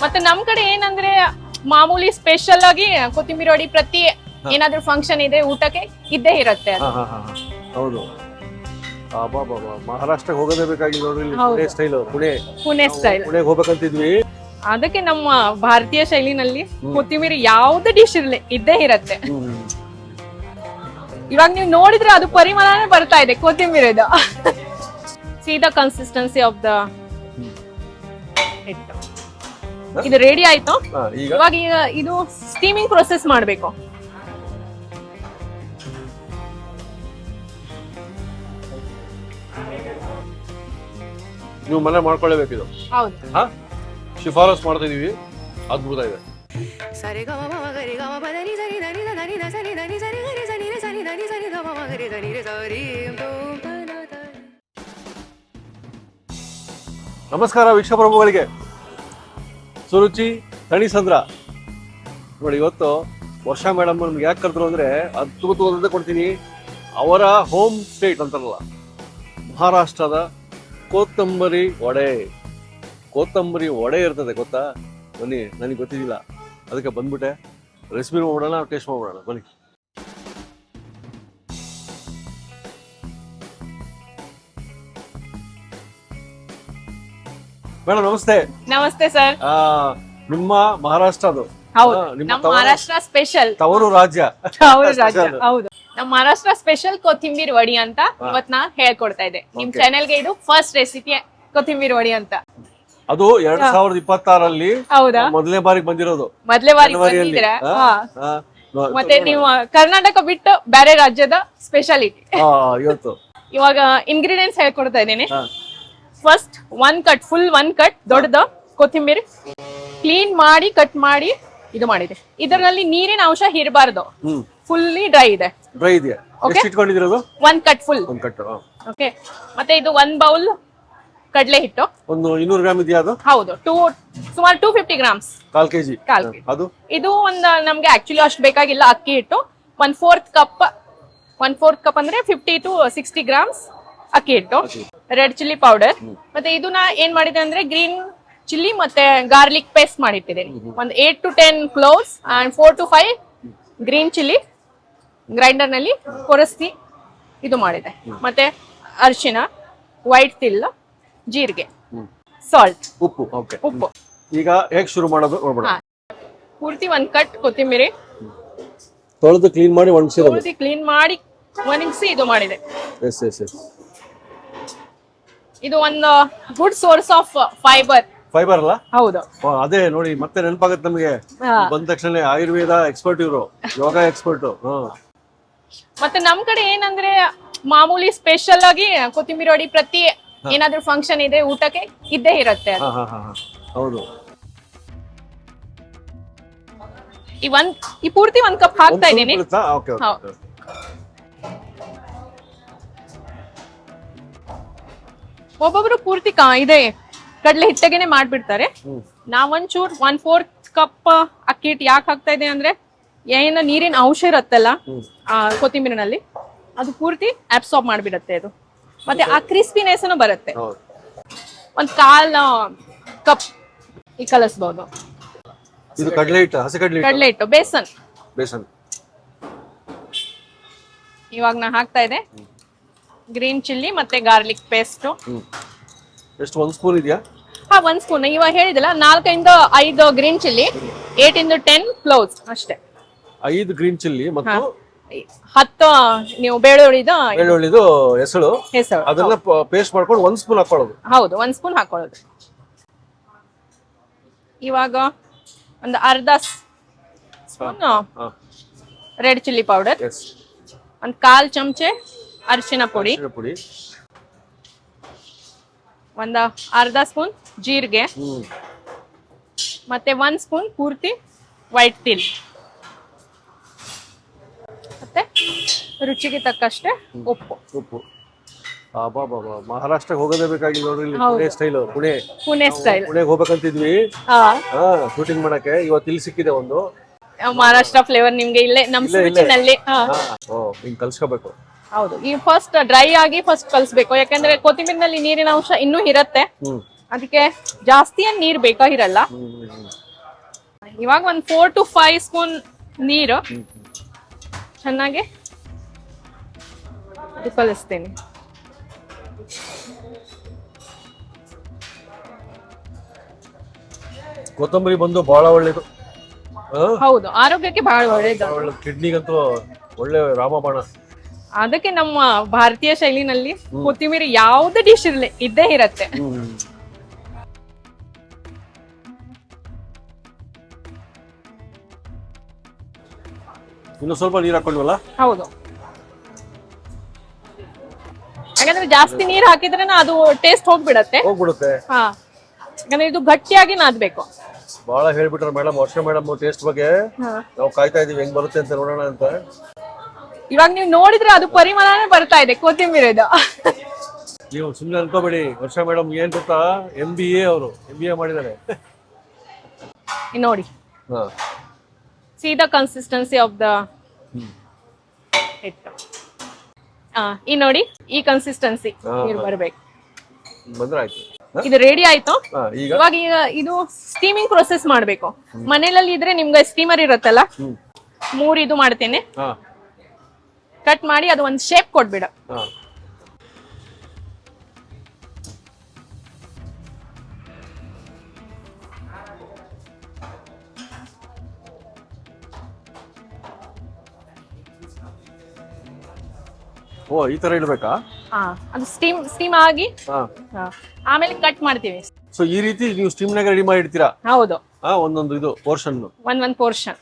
ಮತ್ತೆ ನಮ್ ಕಡೆ ಏನಂದ್ರೆ ಮಾಮೂಲಿ ಸ್ಪೆಷಲ್ ಆಗಿ ಕೊತ್ತಿಂಬರಿ ವಡಿ ಪ್ರತಿ ಏನಾದ್ರೂ ಫಂಕ್ಷನ್ ಇದೆ ಊಟಕ್ಕೆ ಇದ್ದೇ ಇರುತ್ತೆ ಅದು. ಹೌದು. ಮಹಾರಾಷ್ಟ್ರಕ್ಕೆ ಹೋಗೋದೇ ಬೇಕಾಗಿಲ್ಲ ನೋಡ್ರಿ, ಪುಣೆ ಸ್ಟೈಲ್. ಪುಣೆ ಸ್ಟೈಲ್ ಪುಣೆಗೆ ಹೋಗ್ಬೇಕಂತಿದ್ವಿ. ಅದಕ್ಕೆ ನಮ್ಮ ಭಾರತೀಯ ಶೈಲಿನಲ್ಲಿ ಕೊತ್ತಿಂಬರಿ ಯಾವ್ದು ಡಿಶ್ ಇರ್ಲಿ ಇದ್ದೇ ಇರತ್ತೆ. ಇವಾಗ ನೀವು ನೋಡಿದ್ರೆ ಅದು ಪರಿಮಳನೇ ಬರ್ತಾ ಇದೆ ಕೊತ್ತಿಂಬರಿದು. See the consistency of the ಹಿಟ್ಟು. ಇದು ರೆಡಿ ಆಯ್ತು. ಇವಾಗ ಇದು ಸ್ಟೀಮಿಂಗ್ ಪ್ರೊಸೆಸ್ ಮಾಡ್ಬೇಕು. ನೀವು ಮನೆ ಮಾಡ್ಕೊಳ್ಳೇಬೇಕು ಇದು. ಹೌದು. ಶಿಫಾರಸ್ ಮಾಡ್ತಾ ಇದೀವಿ, ಅದ್ಭುತ ಇದೆ. ನಮಸ್ಕಾರ ವೀಕ್ಷಕಪ್ರಭುಗಳಿಗೆ. ಸುರುಚಿ ತಣಿಸಂದ್ರ ನೋಡಿ, ಇವತ್ತು ವರ್ಷಾ ಮೇಡಮ್ ನಮ್ಗೆ ಯಾಕೆ ಕರೆದ್ರು ಅಂದ್ರೆ ಅದ್ಭುತವಾದದ್ದೇ ಕೊಡ್ತೀನಿ. ಅವರ ಹೋಮ್ ಸ್ಟೇಟ್ ಅಂತಾರಲ್ಲ, ಮಹಾರಾಷ್ಟ್ರದ ಕೊತ್ತಂಬರಿ ವಡೆ ಇರ್ತದೆ ಗೊತ್ತಾ? ಬನ್ನಿ, ನನಗೆ ಗೊತ್ತಿದ್ದಿಲ್ಲ, ಅದಕ್ಕೆ ಬಂದ್ಬಿಟ್ಟೆ. ರೆಸಿಪಿ ಮಾಡೋಣ, ಟೇಸ್ಟ್ ಮಾಡೋಣ ಬನ್ನಿ. ಮೇಡಮ್ ನಮಸ್ತೆ. ನಮಸ್ತೆ ಸರ್. ನಿಮ್ಮ ಮಹಾರಾಷ್ಟ್ರದು? ಹೌದು, ನಮ್ಮ ಮಹಾರಾಷ್ಟ್ರ ಸ್ಪೆಷಲ್ ತವರು ರಾಜ್ಯ. ಹೌದು, ನಮ್ಮ ಮಹಾರಾಷ್ಟ್ರ ಸ್ಪೆಷಲ್ ಕೊತ್ತಿಂಬರಿ ವಡಿ ಅಂತ ಇವತ್ ನಾ ಹೇಳ್ಕೊಡ್ತಾ ಇದ್ದೆ. ನಿಮ್ ಚಾನೆಲ್ಗೆ ಇದು ಫಸ್ಟ್ ರೆಸಿಪಿ ಕೊತ್ತಿಂಬರಿ ವಡಿ ಅಂತ. ಅದು 2026 ಹೌದಾ? ಮೊದಲನೇ ಬಾರಿಗೆ ಬಂದಿರೋದು. ಮೊದಲೇ ಬಾರಿ ಬಂದಿದ್ದೀರಾ? ಮತ್ತೆ ನೀವು ಕರ್ನಾಟಕ ಬಿಟ್ಟು ಬೇರೆ ರಾಜ್ಯದ ಸ್ಪೆಷಾಲಿಟಿ. ಇವತ್ತು ಇವಾಗ ಇಂಗ್ರೀಡಿಯೆಂಟ್ಸ್ ಹೇಳ್ಕೊಡ್ತಾ ಇದ್ದೇನೆ. ಫಸ್ಟ್ ಫುಲ್ ಒನ್ ಕಟ್ ದೊಡ್ಡದು ಕೊತ್ತಿಂಬರಿ ಕ್ಲೀನ್ ಮಾಡಿ ಕಟ್ ಮಾಡಿ ಇದು ಮಾಡಿದೆ. ಇದರಲ್ಲಿ ನೀರಿನ ಅಂಶ ಇರಬಾರ್ದು, ಫುಲ್ಲಿ ಡ್ರೈ ಇದೆ. ಎಷ್ಟು ಇಟ್ಕೊಂಡಿರೋದು? One cup full. ಓಕೆ. ಮತ್ತೆ ಇದು 1 ಬೌಲ್ ಕಡಲೆ ಹಿಟ್ಟು. ಒಂದು 200 ಗ್ರಾಮ್ ಇದೆಯಾ ಅದು? ಹೌದು, ಸುಮಾರು 250 ಗ್ರಾಮ್ಸ್. ಕಾಲ್ ಕೆಜಿ. ಅದು ಇದು ಒಂದು ನಮ್ಗೆ ಆಕ್ಚುಲಿ ಅಷ್ಟು ಬೇಕಾಗಿಲ್ಲ. ಅಕ್ಕಿ ಹಿಟ್ಟು 1/4 ಕಪ್ ಅಂದ್ರೆ 50 to 60 ಗ್ರಾಮ್ಸ್ ಅಕ್ಕಿ ಹಿಟ್ಟು. Red chilli powder. ಮತ್ತೆ ಇದು ನಾ ಏನ್ ಮಾಡಿದೆ ಅಂದ್ರೆ ಗ್ರೀನ್ ಚಿಲ್ಲಿ ಮತ್ತೆ ಗಾರ್ಲಿಕ್ ಪೇಸ್ಟ್ ಮಾಡಿಟ್ಟಿದ್ದೇನೆ. ಒಂದು 8 to 10 cloves and 4 to 5 green chilli grinder ನಲ್ಲಿ ಕೊರಸಿ ಇದು ಮಾಡಿದೆ. ಮತ್ತೆ ಅರಿಶಿನ, ವೈಟ್ ತಿಲ್, ಜೀರಿಗೆ, ಸಾಲ್ಟ್, ಉಪ್ಪು. ಈಗ ಹೇಗೆ ಶುರು ಮಾಡೋದು ನೋಡೋಣ. ಪೂರ್ತಿ 1 ಕಟ್ ಕೊತ್ತಿಂಬರಿ ತೊಳೆದು ಕ್ಲೀನ್ ಮಾಡಿ ಒಣಗಿಸಿ ಇದು ಮಾಡಿದೆ. ಇದು ಒಂದು ಗುಡ್ ಸೋರ್ಸ್ ಆಫ್ ಫೈಬರ್ ಅಲ್ಲ? ಹೌದು. ಅದೇ ನೋಡಿ, ಮತ್ತೆ ನೆನಪಾಗತ್ತೆ ನಮಗೆ ಬಂದ ತಕ್ಷಣ. ಆಯುರ್ವೇದ ಎಕ್ಸ್ಪರ್ಟ್ ಇವರು, ಯೋಗ ಎಕ್ಸ್ಪರ್ಟ್. ಮತ್ತೆ ನಮ್ ಕಡೆ ಏನಂದ್ರೆ ಮಾಮೂಲಿ ಸ್ಪೆಷಲ್ ಆಗಿ ಕೊತ್ತಿಂಬರಿ ವಡಿ ಪ್ರತಿ ಏನಾದ್ರೂ ಫಂಕ್ಷನ್ ಇದೆ ಊಟಕ್ಕೆ ಇದ್ದೇ ಇರುತ್ತೆ. ಹೌದು. ಈ ಪೂರ್ತಿ 1 ಕಪ್ ಹಾಕ್ತಾ ಇದ್ದೀನಿ. ಒಬ್ಬೊಬ್ರು ಪೂರ್ತಿ ಇದೆ ಕಡಲೆ ಹಿಟ್ಟಗೆನೆ ಮಾಡ್ಬಿಡ್ತಾರೆ. ನಾವ್ ಒಂಚೂರ್ 1/4 ಕಪ್ ಅಕ್ಕಿ ಹಿಟ್ಟು ಯಾಕೆ ಹಾಕ್ತಾ ಇದೆ ಅಂದ್ರೆ, ಏನು ನೀರಿನ ಅಂಶ ಇರುತ್ತಲ್ಲ ಕೊತ್ತಿಂಬರಿನಲ್ಲಿ, ಅದು ಪೂರ್ತಿ ಅಬ್ಸಾರ್ಬ್ ಮಾಡ್ಬಿಡತ್ತೆ ಅದು. ಮತ್ತೆ ಆ ಕ್ರಿಸ್ಪಿನೆಸ್ ಬರುತ್ತೆ. 1/4 ಕಪ್ ಈ ಕಲಸ್ಬಹುದು. ಇದು ಕಡಲೆ ಹಿಟ್ಟು, ಹಸಿ ಕಡಲೆ ಹಿಟ್ಟು, ಬೇಸನ್. ಇವಾಗ ನಾ ಹಾಕ್ತಾ ಇದೆ ಗ್ರೀನ್ ಚಿಲ್ಲಿ ಮತ್ತೆ ಗಾರ್ಲಿಕ್ ಪೇಸ್ಟ್. ಎಷ್ಟು? 1 ಸ್ಪೂನ್ ಇದೆಯಾ? 1 ಸ್ಪೂನ್. ಇವಾಗ ಹೇಳಿದಲ್ಲ 4 ಇಂದ 5 ಗ್ರೀನ್ ಚಿಲ್ಲಿ, 8 ಇಂದ 10 ಕ್ಲೋವ್ಸ್ ಅಷ್ಟೇ. 5 ಗ್ರೀನ್ ಚಿಲ್ಲಿ ಮತ್ತು 10 ನೀವು ಬೆಳ್ಳುಳ್ಳಿದು ಹೆಸರು. ಅದನ್ನ ಪೇಸ್ಟ್ ಮಾಡ್ಕೊಂಡು 1 ಸ್ಪೂನ್ ಹಾಕೊಳ್ಳೋದು. ಹೌದು, 1 ಸ್ಪೂನ್ ಹಾಕೊಳ್ಳೋದು. ಇವಾಗ ಒಂದು ಅರ್ಧ ಸ್ಪೂನ್ ರೆಡ್ ಚಿಲ್ಲಿ ಪೌಡರ್, 1/4 ಚಮಚೆ ಅರಿಶಿನ ಪುಡಿ, ಒಂದು ಅರ್ಧ ಸ್ಪೂನ್ ಜೀರಿಗೆ, ಮತ್ತೆ 1 ಸ್ಪೂನ್ ಪೂರ್ತಿ ವೈಟ್ ತಿಲ್, ಮತ್ತೆ ರುಚಿಗೆ ತಕ್ಕಷ್ಟೇ ಉಪ್ಪು. ಮಹಾರಾಷ್ಟ್ರಕ್ಕೆ ಹೋಗೋದೇ ಬೇಕಾಗಿಲ್ಲ ನೋಡ್ರಿ, ಪುಣೆ ಸ್ಟೈಲ್. ಪುಣೆಗೆ ಹೋಗ್ಬೇಕಂತಿದ್ವಿ ಶೂಟಿಂಗ್ ಮಾಡಕ್ಕೆ. ಇವತ್ತು ಇಲ್ಲಿ ಸಿಕ್ಕಿದೆ ಒಂದು ಮಹಾರಾಷ್ಟ್ರ ಫ್ಲೇವರ್ ನಿಮ್ಗೆ ಇಲ್ಲೇ ನಮ್ ರುಚಿನಲ್ಲಿ. ಹಿಂಗ್ ಕಲ್ಸ್ಕೋಬೇಕು. ಹೌದು, ಈ ಫಸ್ಟ್ ಡ್ರೈ ಆಗಿ ಫಸ್ಟ್ ಕಲ್ಸ್ಬೇಕು. ಯಾಕಂದ್ರೆ ಕೊತ್ತಿಂಬರಿನಲ್ಲಿ ನೀರಿನ ಅಂಶ ಇನ್ನೂ ಇರತ್ತೆ. ಅದಕ್ಕೆ ಜಾಸ್ತಿ ಏನ್ ನೀರ್ ಬೇಕಾಗಿರಲ್ಲ. ಇವಾಗ ಒಂದ್ 4 to 5 ಸ್ಪೂನ್ ನೀರು ಚೆನ್ನಾಗಿ ಕಲಿಸ್ತೀನಿ. ಕೊತ್ತಂಬರಿ ಬಂದು ಬಹಳ ಒಳ್ಳೇದು. ಹೌದು, ಆರೋಗ್ಯಕ್ಕೆ ಬಹಳ ಒಳ್ಳೇದು. ಕಿಡ್ನಿಗಂತೂ ಒಳ್ಳೆ ರಾಮಬಾಣ. ಅದಕ್ಕೆ ನಮ್ಮ ಭಾರತೀಯ ಶೈಲಿನಲ್ಲಿ ಕೊತ್ತಿಮೀರಿ ಯಾವ್ದೇ ಡಿಶ್ ಇರ್ಲಿ ಇದ್ದೇ ಇರತ್ತೆ. ಇನ್ನು ಸ್ವಲ್ಪ ನೀರ್ ಹಾಕೊಂಡ್ವಲ್ಲ. ಹೌದು, ಯಾಕಂದ್ರೆ ಜಾಸ್ತಿ ನೀರ್ ಹಾಕಿದ್ರೆ ಅದು ಟೇಸ್ಟ್ ಹೋಗ್ಬಿಡತ್ತೆ. ಹಾ, ಯಾಕಂದ್ರೆ ಇದು ಗಟ್ಟಿಯಾಗಿ ನಾದ್ಬೇಕು. ಬಹಳ ಹೇಳ್ಬಿಟ್ರ ಮೇಡಮ್, ವರ್ಷ ಮೇಡಮ್ ಟೇಸ್ಟ್ ಬಗ್ಗೆ ನಾವು ಕಾಯ್ತಾ ಇದೀವಿ, ಹೆಂಗ್ ಬರುತ್ತೆ ಅಂತ ನೋಡೋಣ ಅಂತ. ಇವಾಗ ನೀವು ನೋಡಿದ್ರೆ ಅದು ಪರಿಮಳನೇ ಬರ್ತಾ ಇದೆ ಕೊತ್ತಿಮೀರಿದು. ನೀವು ಸುಮ್ಮನೆ ಅನ್ಕೋಬೇಡಿ, ವರ್ಷ ಮೇಡಮ್ ಏನ್ ಗೊತ್ತಾ, MBA ಅವರು MBA ಮಾಡಿದ್ದಾರೆ. ನೋಡಿ, see the consistency of the ಹಿಟ್ಟು. ಈ ನೋಡಿ, ಈ ಕನ್ಸಿಸ್ಟೆನ್ಸಿ ನೀರು ಬರ್ಬೇಕು. ಬಂದ್ರೆ ಆಯ್ತು. ಇದು ರೆಡಿ ಆಯ್ತು. ಇವಾಗ ಇದು ಸ್ಟೀಮಿಂಗ್ ಪ್ರೊಸೆಸ್ ಮಾಡ್ಬೇಕು. ಮನೇಲಿ ಇದ್ರೆ ನಿಮ್ಗೆ ಸ್ಟೀಮರ್ ಇರುತ್ತಲ್ಲ, 3 ಇದು ಮಾಡ್ತೇನೆ, ಕಟ್ ಮಾಡಿ ಅದು ಒಂದ್ ಶೇಪ್ ಕೊಡ್ಬಿಡ. ಓ, ಈ ತರ ಇಡ್ಬೇಕಾ? ಅದು ಸ್ಟೀಮ್ ಆಗಿ ಆಮೇಲೆ ಕಟ್ ಮಾಡ್ತೀವಿ. ಸೊ ಈ ರೀತಿ ನೀವು ಸ್ಟೀಮ್ ನಾಗ ರೆಡಿ ಮಾಡಿ ಇಡ್ತೀರಾ? ಹೌದು, ಒಂದೊಂದು ಇದು ಪೋರ್ಷನ್, ಒಂದ್ ಪೋರ್ಷನ್.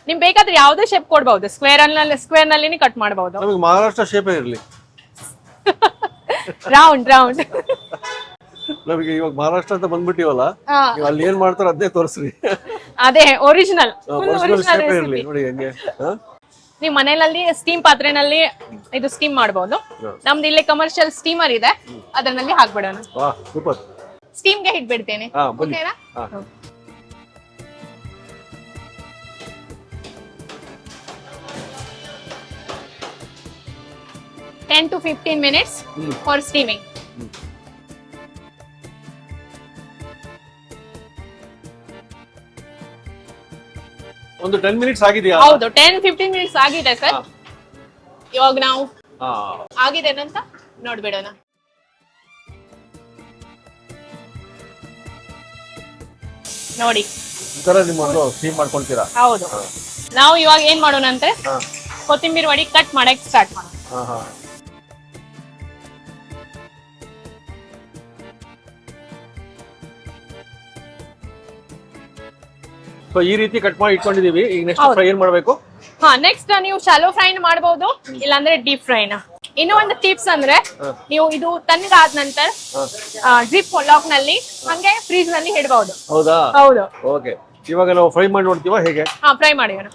ನಿಮ್ ಬೇಕಾದ್ರೆ ಯಾವ್ದೇ ಶೇಪ್ ಕೊಡ್ಬಹುದು, ಸ್ಕ್ವೇರ್ ನಲ್ಲಿ ಕಟ್ ಮಾಡಬಹುದು. ನಮಗೆ ಮಹಾರಾಷ್ಟ್ರ ಶೇಪ್ ಇರಲಿ, ರೌಂಡ್ ರೌಂಡ್. ನಮಗೆ ಇವಾಗ ಮಹಾರಾಷ್ಟ್ರ ಅಂತ ಬಂದ್ಬಿಟ್ಟಿವಲ್ಲ, ನೀವು ಅಲ್ಲಿ ಏನ್ ಮಾಡ್ತಾರ ಅದೇ ತೋರಿಸ್ರಿ. ಅದೇ ಒರಿಜಿನಲ್ ಶೇಪ್ ಇರಲಿ ನೋಡಿ. ಹೆಂಗೆ ನೀವು ಮನೆಯಲ್ಲಿ ಸ್ಟೀಮ್ ಪಾತ್ರೆನಲ್ಲಿ ಇದು ಸ್ಟೀಮ್ ಮಾಡಬಹುದು. ನಮ್ದು ಇಲ್ಲಿ ಕಮರ್ಷಿಯಲ್ ಸ್ಟೀಮರ್ ಇದೆ, ಅದರಲ್ಲಿ ಹಾಕ್ಬಿಡೋಣ. ಸೂಪರ್. ಸ್ಟೀಮ್ಗೆ ಇಟ್ಬಿಡ್ತೇನೆ. ಓಕೆನಾ? 10 to 15 minutes for steaming. ಒಂದು 10 ಮಿನಿಟ್ಸ್ ಆಗಿದೆಯಾ? ಹೌದು, 10-15 ಮಿನಿಟ್ಸ್ ಆಗಿದೆ ಸರ್. ಇವಾಗ ನಾವು ಆಗಿದೆ ಅಂತ ನೋಡ್ಬಿಡೋಣ. ನೋಡಿ, ಈ ತರ ನೀವು ಸ್ಟೀಮ್ ಮಾಡ್ಕೊಂತೀರಾ? ಹೌದು. ನಾವು ಇವಾಗ ಏನ್ ಮಾಡೋಣ ಅಂದ್ರೆ ಕೊತ್ತಿಂಬರಿ ವಡಿ ಕಟ್ ಮಾಡಕ್ ಸ್ಟಾರ್ಟ್ ಮಾಡೋಣ. ಸೊ ಈ ರೀತಿ ಕಟ್ ಮಾಡಿ ಇಟ್ಕೊಂಡಿದೀವಿ. ಈಗ ನೆಕ್ಸ್ಟ್ ಫ್ರೈ ಏನ್ ಮಾಡ್ಬೇಕು? ನೆಕ್ಸ್ಟ್ ನೀವು ಶಾಲೋ ಫ್ರೈ ಮಾಡಬಹುದು, ಇಲ್ಲಾಂದ್ರೆ ಡೀಪ್ ಫ್ರೈನ. ಇನ್ನೂ ಒಂದು ಟಿಪ್ಸ್ ಅಂದ್ರೆ, ನೀವು ಇದು ತಣ್ಣಗಾದ ನಂತರ ಜಿಪ್ ಲಾಕ್ ನಲ್ಲಿ ಹಂಗೆ ಫ್ರೀಜ್ ನಲ್ಲಿ ಇಡಬಹುದು. ಹೌದಾ? ಹೌದು. ಓಕೆ, ಇವಾಗ ನಾವು ಫ್ರೈ ಮಾಡಿ ನೋಡ್ತೀವಾ ಹೇಗೆ? ಫ್ರೈ ಮಾಡೋಣ.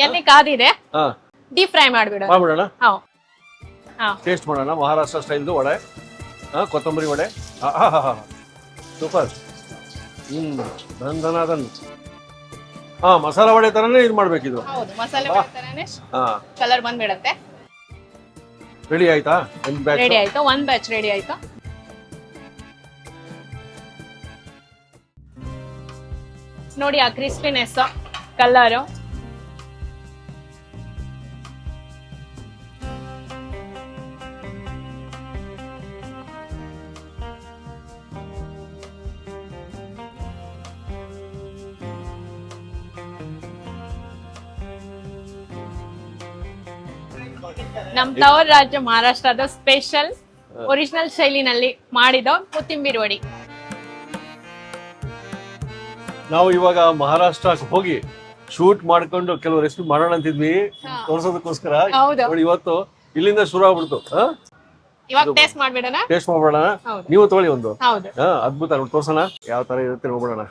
ಎಣ್ಣೆ ಕಾದಿದೆ, ಡೀಪ್ ಫ್ರೈ ಮಾಡ್ಬಿಡೋಣ. ಟೇಸ್ಟ್ ಮಾಡೋಣ. ಮಹಾರಾಷ್ಟ್ರ ಸ್ಟೈಲ್ದು ವಡೆ, ಕೊತ್ತಂಬರಿ ವಡೆ. ಸೂಪರ್. ಧನ್. ಮಸಾಲ ವಡೆ ತರನೇ ಇದು ಮಾಡ್ಬೇಕಿದು. ಹೌದು, ಮಸಾಲೆ ವಡೆ ತರನೇ ಕಲರ್ ಬಂದ್ಬಿಡತ್ತೆ. ರೆಡಿ ಆಯ್ತಾ? ರೆಡಿ ಆಯ್ತು, ಒಂದ್ ಬ್ಯಾಚ್ ರೆಡಿ ಆಯ್ತು. ನೋಡಿ ಆ ಕ್ರಿಸ್ಪಿನೆಸ್, ಕಲರ್. ನಮ್ ತವರ್ ರಾಜ್ಯ ಮಹಾರಾಷ್ಟ್ರದ ಸ್ಪೆಷಲ್ ಒರಿಜಿನಲ್ ಶೈಲಿನಲ್ಲಿ ಮಾಡಿದ ಕೊತ್ತಿಂಬರಿ ವಡಿ. ನಾವು ಇವಾಗ ಮಹಾರಾಷ್ಟ್ರಕ್ಕೆ ಹೋಗಿ ಶೂಟ್ ಮಾಡ್ಕೊಂಡು ಕೆಲವು ರೆಸಿಪಿ ಮಾಡೋಣ ಅಂತಿದ್ವಿ, ತೋರ್ಸೋದಕ್ಕೋಸ್ಕರ. ಇವತ್ತು ಇಲ್ಲಿಂದ ಶುರು ಆಗ್ಬಿಡ್ತು. ಇವಾಗ ಟೇಸ್ಟ್ ಮಾಡ್ಬಿಡೋಣ. ಟೇಸ್ಟ್ ಮಾಡ್ಬಿಡೋಣ. ನೀವು ತೊಗೊಳ್ಳಿ ಒಂದು. ಅದ್ಭುತ ನೋಡಿ, ತೋರ್ಸೋಣ ಯಾವ ತರ ಇರುತ್ತೆ ನೋಡ್ಬಿಡೋಣ.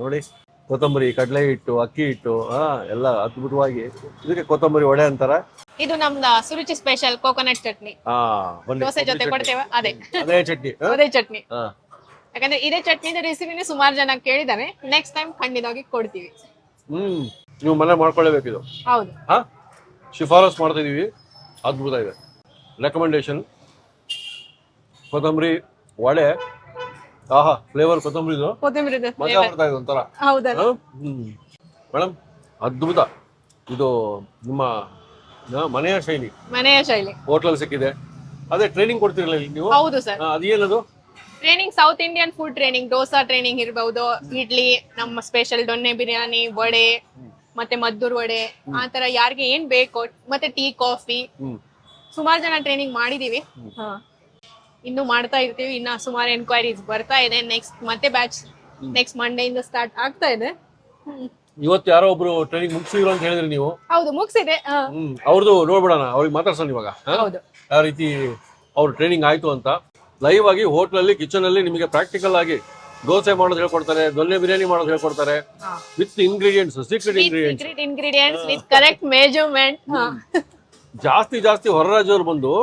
ನೋಡಿ, ಕೊತ್ತಂಬರಿ, ಕಡಲೆ ಹಿಟ್ಟು, ಅಕ್ಕಿ ಹಿಟ್ಟು, ಎಲ್ಲ ಅದ್ಭುತವಾಗಿ. ಇದಕ್ಕೆ ಕೊತ್ತಂಬರಿ ವಡೆ ಅಂತಾರ. ಇದು ನಮ್ದು ಸುರುಚಿ ಸ್ಪೆಷಲ್ ಕೋಕೋನಟ್ ಚಟ್ನಿ. ದೋಸೆ ಜೊತೆ ಕೊಡ್ತೇವೆ, ಅದೇ ಚಟ್ನಿ. ಯಾಕಂದ್ರೆ ಇದೇ ಚಟ್ನಿ ರೆಸಿಪಿನ ಸುಮಾರು ಜನ ಕೇಳಿದಾರೆ. ನೆಕ್ಸ್ಟ್ ಟೈಮ್ ಖಂಡಿತವಾಗಿ ಕೊಡ್ತೀವಿ. ನೀವು ಮನೆ ಮಾಡ್ಕೊಳ್ಳೇಬೇಕು ಇದು. ಹೌದು, ಶಿಫಾರಸ್ ಮಾಡ್ತಾ ಇದೀವಿ. ಅದ್ಭುತ ಇದೆ. ರೆಕಮೆಂಡೇಶನ್. ಕೊತ್ತಂಬರಿ ವಡೆ ಆಹಾ ಫ್ಲೇವರ್ ಕೊತ್ತಂಬರಿದು ಕೊತ್ತಂಬರಿ ಮಜಾ ಬರ್ತಾ ಇದೆ ಒಂಥರ. ಹೌದಲ್ಲ. ಮೇಡಮ್ ಅದ್ಭುತ. ಇದು ನಿಮ್ಮ ಮನೆಯ ಶೈಲಿ ಹೋಟ್ಲಲ್ಲಿ ಸಿಕ್ಕಿದೆ. ಅದೇ ಟ್ರೈನಿಂಗ್ ಕೊಡ್ತಿರಲ್ಲ ಇಲ್ಲಿ ನೀವು? ಹೌದು ಸರ್. ಅದೇನದು training? South Indian food training, dosa training ಇರಬಹುದು, ಇಡ್ಲಿ, ನಮ್ಮ ಸ್ಪೆಷಲ್ ದೊಣ್ಣೆ ಬಿರಿಯಾನಿ, ವಡೆ, ಮತ್ತೆ ಮದ್ದೂರ್ ವಡೆ, ಆತರ ಯಾರಿಗೆ ಏನ್ ಬೇಕು, ಮತ್ತೆ ಟೀ, ಕಾಫಿ, ಸುಮಾರು ಜನ ಟ್ರೈನಿಂಗ್ ಮಾಡಿದೀವಿ. ಇನ್ನು ಮಾಡ್ತಾ ಇರ್ತೀವಿ. ಇನ್ನ ಸುಮಾರು ಎನ್ಕ್ವೈರೀಸ್ ಬರ್ತಾ ಇದೆ. ಮತ್ತೆ ಬ್ಯಾಚ್ ನೆಕ್ಸ್ಟ್ ಮಂಡೇ ಇಂದ ಸ್ಟಾರ್ಟ್ ಆಗ್ತಾ ಇದೆ. ಇವತ್ತು ಯಾರೋ ಒಬ್ರು ಟ್ರೈನಿಂಗ್ ಮುಗಿಸಿದ್ರು ಅಂತ ಹೇಳಿದ್ರಿ ನೀವು? ಹೌದು, ಮುಗಿಸಿದೆ. ಅವ್ರದ್ದು ನೋಡ್ಬಿಡೋಣ, ಅವ್ರಿಗೆ ಮಾತಾಡ್ಸೋಣ ಇವಾಗ. ಹೌದು, ಯಾವ ರೀತಿ ಅವ್ರ ಟ್ರೈನಿಂಗ್ ಆಯ್ತು ಅಂತ ಲೈವ್ ಆಗಿ ಹೋಟ್ಲಲ್ಲಿ ಕಿಚನ್ ಅಲ್ಲಿ ನಿಮಗೆ ಪ್ರಾಕ್ಟಿಕಲ್ ಆಗಿ ದೋಸೆ ಮಾಡೋದು ಹೇಳ್ಕೊಡ್ತಾರೆ, ದೊನ್ನೆ ಬಿರಿಯಾನಿ ಮಾಡೋದು ಹೇಳ್ಕೊಡ್ತಾರೆ, with ingredients, secret ingredients with correct measurement. ಜಾಸ್ತಿ ಹೊರ ರಾಜ್ಯವ್ರು ಬಂದು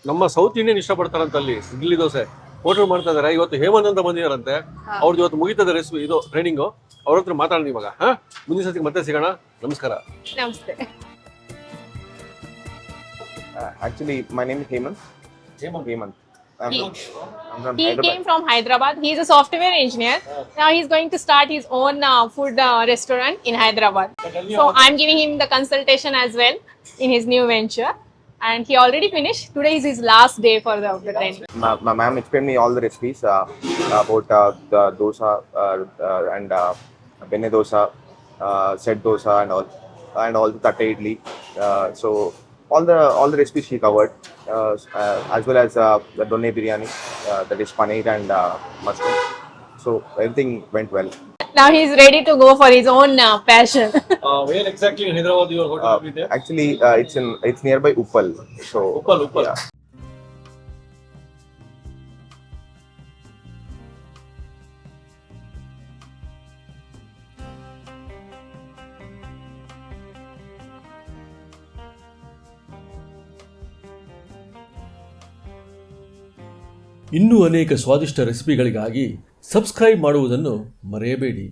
ನಮ್ಮ ಸೌತ್ ಇಂಡಿಯನ್ ಇಷ್ಟಪಡ್ತಾರಂತ ಅಲ್ಲಿ ಇಡ್ಲಿ ದೋಸೆ ಹೋಟೆಲ್ ಮಾಡ್ತಾ ಇದಾರೆ. ಇವತ್ತು ಹೇಮಂತ್ ಅಂತ ಬಂದಿದಾರಂತೆ, ಅವ್ರದ್ದು ಇವತ್ತು ಮುಗಿತದೆ ರೆಸಿಪಿ ಇದು ಟ್ರೈನಿಂಗು. ಅವ್ರ ಹತ್ರ ಮಾತಾಡೋಣ ಇವಾಗ. ಮುಂದಿನ ಸತಿ ಮತ್ತೆ ಸಿಗೋಣ. ನಮಸ್ಕಾರ. ನಮಸ್ತೆ. Actually, my name is Hemant. He came from Hyderabad. He is a software engineer. Now he is going to start his own food restaurant in Hyderabad. So I am giving him the consultation as well in his new venture. And he already finished. Today is his last day for the training. My ma'am explained me all the recipes about the dosa and benne dosa, set dosa and all the tatte idli. So all the recipes she covered, as well as the donne biryani, that is paneer and mushroom. So everything went well. Now he is ready to go for his own passion. Where exactly in Hyderabad your hotel will be there? Actually, it's nearby Uppal. So Uppal. Yeah. ಇನ್ನೂ ಅನೇಕ ಸ್ವಾದಿಷ್ಟ ರೆಸಿಪಿಗಳಿಗಾಗಿ subscribe ಮಾಡುವುದನ್ನು ಮರೆಯಬೇಡಿ.